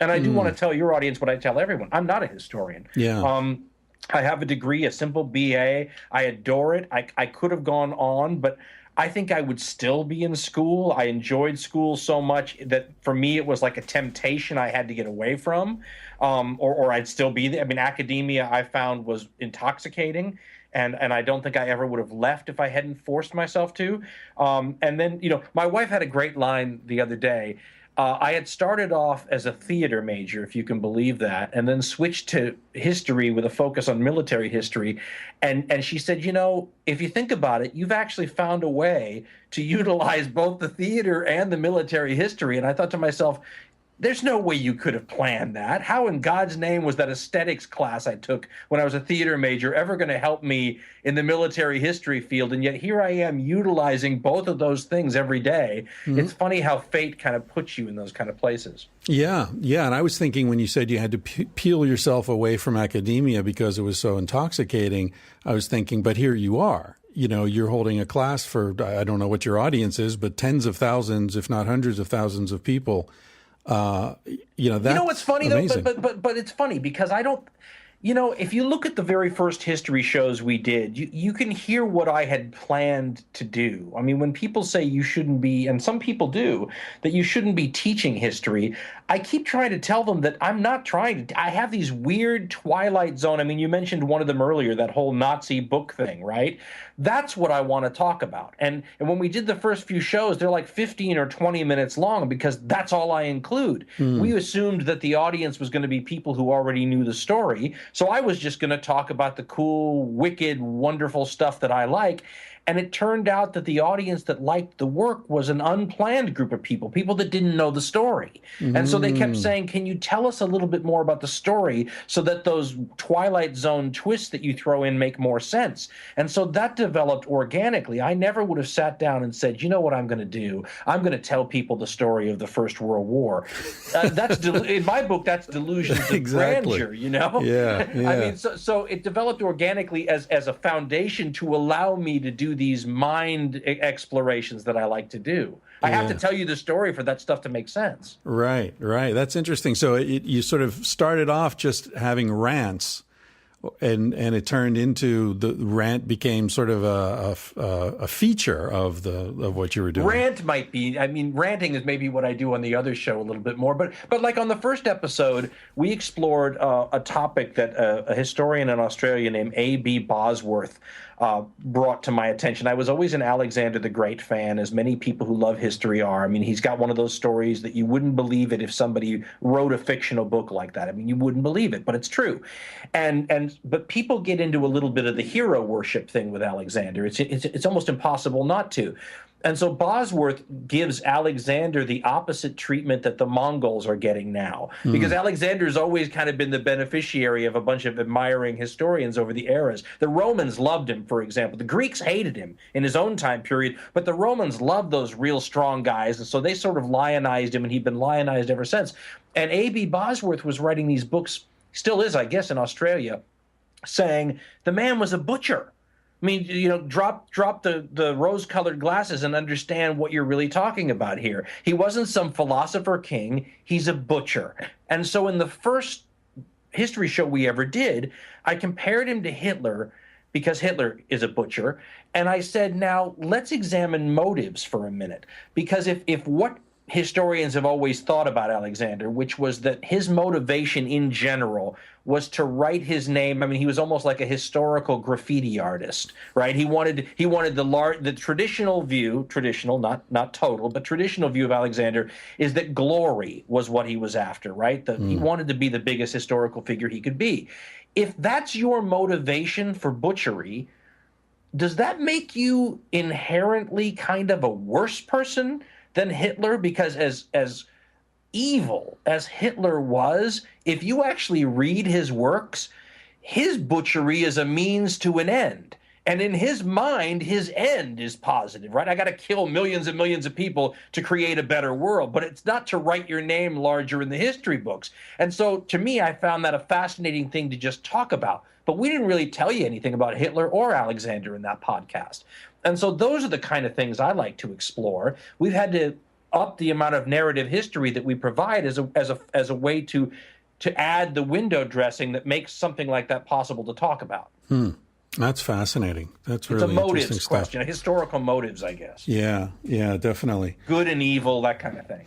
And I do want to tell your audience what I tell everyone. I'm not a historian. Yeah. I have a degree, a simple BA. I adore it. I could have gone on, but I think I would still be in school. I enjoyed school so much that for me it was like a temptation I had to get away from, or I'd still be there. I mean, academia I found was intoxicating, and I don't think I ever would have left if I hadn't forced myself to. And then, my wife had a great line the other day. I had started off as a theater major, if you can believe that, and then switched to history with a focus on military history. And she said, if you think about it, you've actually found a way to utilize both the theater and the military history. And I thought to myself, there's no way you could have planned that. How in God's name was that aesthetics class I took when I was a theater major ever going to help me in the military history field? And yet here I am utilizing both of those things every day. It's funny how fate kind of puts you in those kind of places. Yeah. And I was thinking when you said you had to peel yourself away from academia because it was so intoxicating, I was thinking, but here you are. You're holding a class for, I don't know what your audience is, but tens of thousands, if not hundreds of thousands of people. That's what's funny amazing. though, but it's funny because I don't, if you look at the very first history shows we did, you can hear what I had planned to do. I mean, when people say you shouldn't be, and some people do, that you shouldn't be teaching history, I keep trying to tell them that I'm not trying to. I have these weird Twilight Zone. I mean, you mentioned one of them earlier, that whole Nazi book thing, right? That's what I want to talk about. And when we did the first few shows, they're like 15 or 20 minutes long because that's all I include. We assumed that the audience was going to be people who already knew the story. So I was just going to talk about the cool, wicked, wonderful stuff that I like. And it turned out that the audience that liked the work was an unplanned group of people that didn't know the story. And so they kept saying, can you tell us a little bit more about the story so that those Twilight Zone twists that you throw in make more sense? And so that developed organically. I never would have sat down and said, you know what I'm going to do? I'm going to tell people the story of the First World War. In my book, that's delusions of grandeur, Yeah. I mean, so it developed organically as a foundation to allow me to do these mind explorations that I like to do. I have to tell you the story for that stuff to make sense. Right. That's interesting. So you sort of started off just having rants, and it turned into the rant became sort of a feature of what you were doing. Rant might be. I mean, ranting is maybe what I do on the other show a little bit more. But like on the first episode, we explored a topic that a historian in Australia named A.B. Bosworth brought to my attention. I was always an Alexander the Great fan, as many people who love history are. I mean, he's got one of those stories that you wouldn't believe it if somebody wrote a fictional book like that. I mean, you wouldn't believe it, but it's true. But people get into a little bit of the hero worship thing with Alexander. It's almost impossible not to. And so Bosworth gives Alexander the opposite treatment that the Mongols are getting now, because Alexander's always kind of been the beneficiary of a bunch of admiring historians over the eras. The Romans loved him, for example. The Greeks hated him in his own time period, but the Romans loved those real strong guys, and so they sort of lionized him, and he'd been lionized ever since. And A.B. Bosworth was writing these books, still is, I guess, in Australia, saying the man was a butcher. I mean, drop the rose-colored glasses and understand what you're really talking about here. He wasn't some philosopher king. He's a butcher. And so in the first history show we ever did, I compared him to Hitler because Hitler is a butcher. And I said, now let's examine motives for a minute. Because if what historians have always thought about Alexander, which was that his motivation in general was to write his name. I mean, he was almost like a historical graffiti artist, right? He wanted the traditional view, not total, but traditional view of Alexander is that glory was what he was after, right? He wanted to be the biggest historical figure he could be. If that's your motivation for butchery, does that make you inherently kind of a worse person than Hitler? Because as evil as Hitler was, if you actually read his works, his butchery is a means to an end. And in his mind, his end is positive, right? I got to kill millions and millions of people to create a better world, but it's not to write your name larger in the history books. And so to me, I found that a fascinating thing to just talk about. But we didn't really tell you anything about Hitler or Alexander in that podcast. And so those are the kind of things I like to explore. We've had to up the amount of narrative history that we provide as a way to add the window dressing that makes something like that possible to talk about. That's fascinating. That's really It's a interesting motives stuff. question, historical motives, I guess. Yeah, definitely. Good and evil, that kind of thing.